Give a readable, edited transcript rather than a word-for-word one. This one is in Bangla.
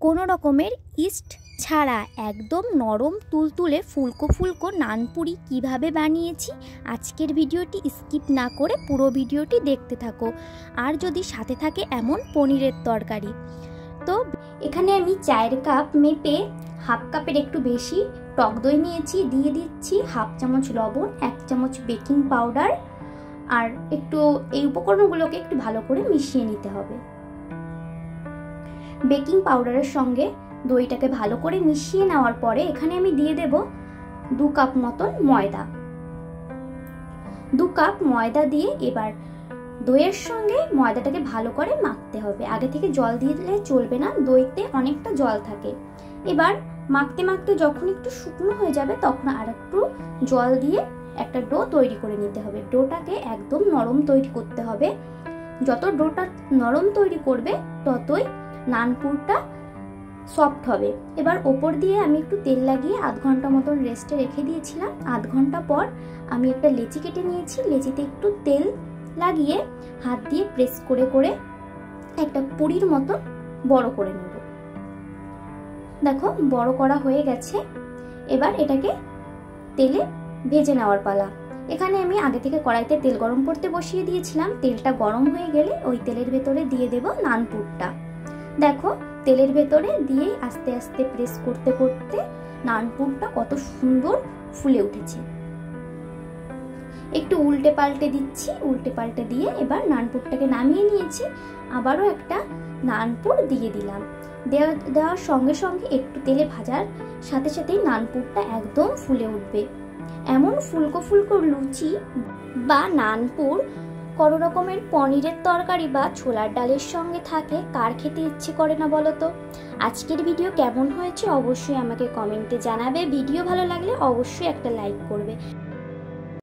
কোনো রকমের ইস্ট ছাড়া একদম নরম তুলতুলে ফুলকো ফুলকো নানপুরি কিভাবে বানিয়েছি আজকের ভিডিওটি স্কিপ না করে পুরো ভিডিওটি দেখতে থাকো। আর যদি সাথে থাকে এমন পনিরের তরকারি। তো এখানে আমি 4 কাপ মেপে হাফ কাপের একটু বেশি টক দই নিয়েছি, দিয়ে দিচ্ছি হাফ চামচ লবণ, 1 চামচ বেকিং পাউডার, আর একটু এই উপকরণগুলোকে একটু ভালো করে মিশিয়ে নিতে হবে। বেকিং পাউডারের সঙ্গে দইটাকে ভালো করে মিশিয়ে নেওয়ার পরে এখানে আমি দিয়ে দেব 2 কাপ মতন ময়দা। 2 কাপ ময়দা দিয়ে এবার দইয়ের সঙ্গে ময়দাটাকে ভালো করে মাখতে হবে। আগে থেকে জল দিলে চলবে না, দইতে অনেকটা জল থাকে। এবার মাখতে মাখতে যখন একটু শুকনো হয়ে যাবে তখন আর একটু জল দিয়ে একটা ডো তৈরি করে নিতে হবে। ডোটাকে একদম নরম তৈরি করতে হবে। যত ডোটা নরম তৈরি করবে ততই নানপুরটা সফট হবে। এবার ওপর দিয়ে আমি একটু তেল লাগিয়ে আধ ঘন্টা মতন রেস্টে রেখে দিয়েছিলাম। আধ ঘন্টা পর আমি একটা লেচি কেটে নিয়েছি। লেচিতে একটু তেল লাগিয়ে হাত দিয়ে প্রেস করে করে একটা পুরির মতো বড় করে নেব। দেখো বড় করা হয়ে গেছে। এবার এটাকে তেলে ভেজে নেওয়ার পালা। এখানে আমি আগে থেকে কড়াইতে তেল গরম করতে বসিয়ে দিয়েছিলাম। তেলটা গরম হয়ে গেলে ওই তেলের ভেতরে দিয়ে দেব নানপুরটা। দেখো তেলের ভেতরে দিয়ে আস্তে আস্তে প্রেস করতে করতে নানপুরটা কত সুন্দর ফুলে উঠেছে। একটু উল্টে পাল্টে দিচ্ছি, উল্টে পাল্টে দিয়ে এবার নানপুরটাকে নামিয়ে নিয়েছি। আবারও একটা নানপুর দিয়ে দিলাম। দেওয়ার সঙ্গে সঙ্গে একটু তেলে ভাজার সাথে সাথেই নানপুরটা একদম ফুলে উঠবে। এমন ফুলকো ফুলকো লুচি বা নানপুর কোনো রকমের পনিরের তরকারি বা ছোলার ডালের সঙ্গে থাকে কার খেতে ইচ্ছে করে না বলো তো? আজকের ভিডিও কেমন হয়েছে অবশ্যই আমাকে কমেন্টে জানাবে। ভিডিও ভালো লাগলে অবশ্যই একটা লাইক করবে।